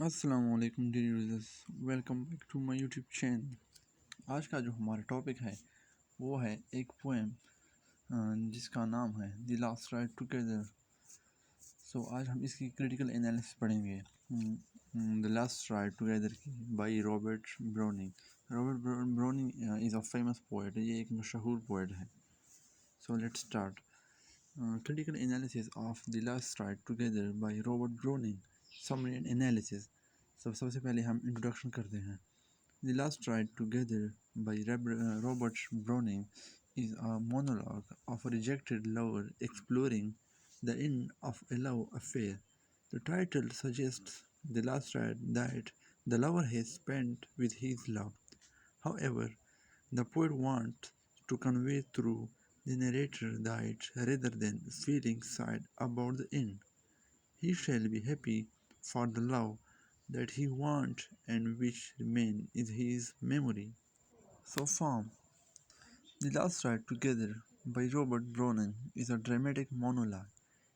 Assalamu Alaikum Dear users, welcome back to my YouTube channel। आज का जो हमारा टॉपिक है वो है एक पोएम जिसका नाम है द लास्ट राइड टुगेदर। आज हम इसकी क्रिटिकल एनालिसिस पढ़ेंगे द लास्ट राइड टुगेदर की by Robert browning. Robert browning is a famous poet, ये एक मशहूर पोएट है। Let's start critical analysis of the last ride together by Robert Browning। Summary and analysis। सबसे पहले हम introduction करते हैं। The Last Ride Together by Robert Browning is a monologue of a rejected lover exploring the end of a love affair. The title suggests the last ride that the lover has spent with his love. However, the poet wants to convey through the narrator that rather than feeling sad about the end, he shall be happy for the love that he wants and which remains in his memory. Form. The Last Ride Together by Robert Browning is a dramatic monologue.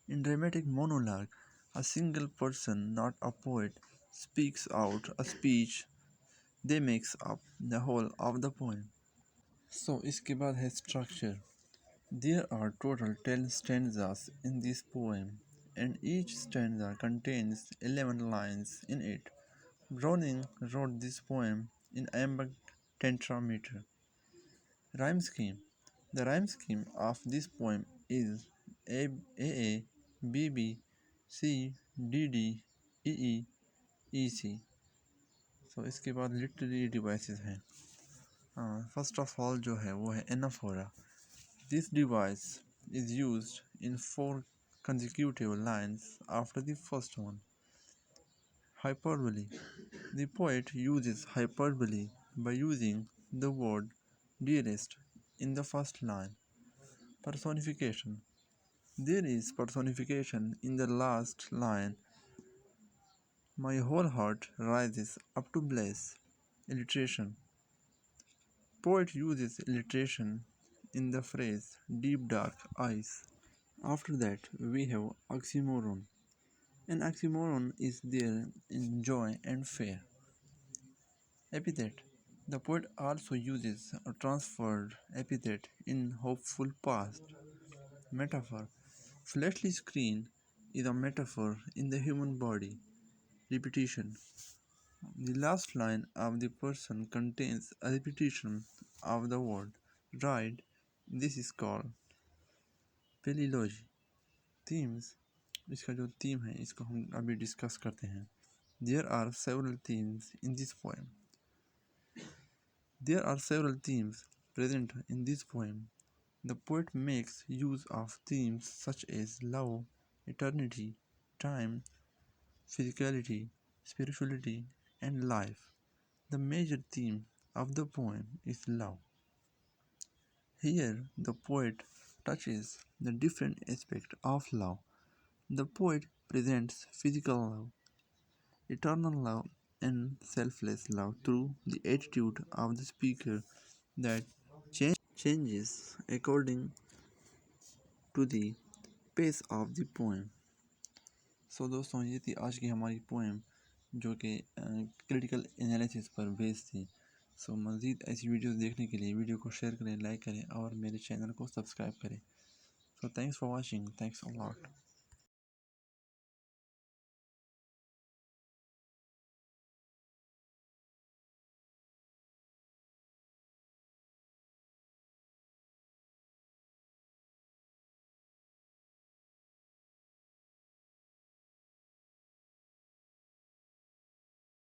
In dramatic monologue, a single person, not a poet, speaks out a speech that makes up the whole of the poem. इसके बाद है structure। There are total 10 stanzas in this poem, and each stanza contains 11 lines in it. Browning wrote this poem in iambic tetrameter. Rhyme scheme. The rhyme scheme of this poem is A B B C D D E E E C। इसके बाद literary devices हैं। First of all जो है वो है anaphora. This device is used in 4 consecutive lines after the first one. Hyperbole. The poet uses hyperbole by using the word dearest in the first line. Personification. There is personification in the last line. My whole heart rises up to bless. Alliteration. Poet uses alliteration in the phrase deep dark eyes. After that, we have oxymoron. An oxymoron is there in joy and fear. Epithet. The poet also uses a transferred epithet in hopeful past. Metaphor. Fleshly screen is a metaphor in the human body. Repetition. The last line of the person contains a repetition of the word ride. This is called paleology. Themes। इसका जो theme है इसको हम अभी discuss करते हैं। There are several themes in this poem. There are several themes present in this poem. The poet makes use of themes such as love, eternity, time, physicality, spirituality, and life. The major theme of the poem is love. Here, the poet touches the different aspects of love. The poet presents physical love, eternal love, and selfless love through the attitude of the speaker that changes according to the pace of the poem। दोस्तों, ये थी आज की हमारी poem जो कि critical analysis पर based थी। मज़ीद ऐसी वीडियोस देखने के लिए वीडियो को शेयर करें, लाइक करें और मेरे चैनल को सब्सक्राइब करें। Thanks for watching, thanks a lot.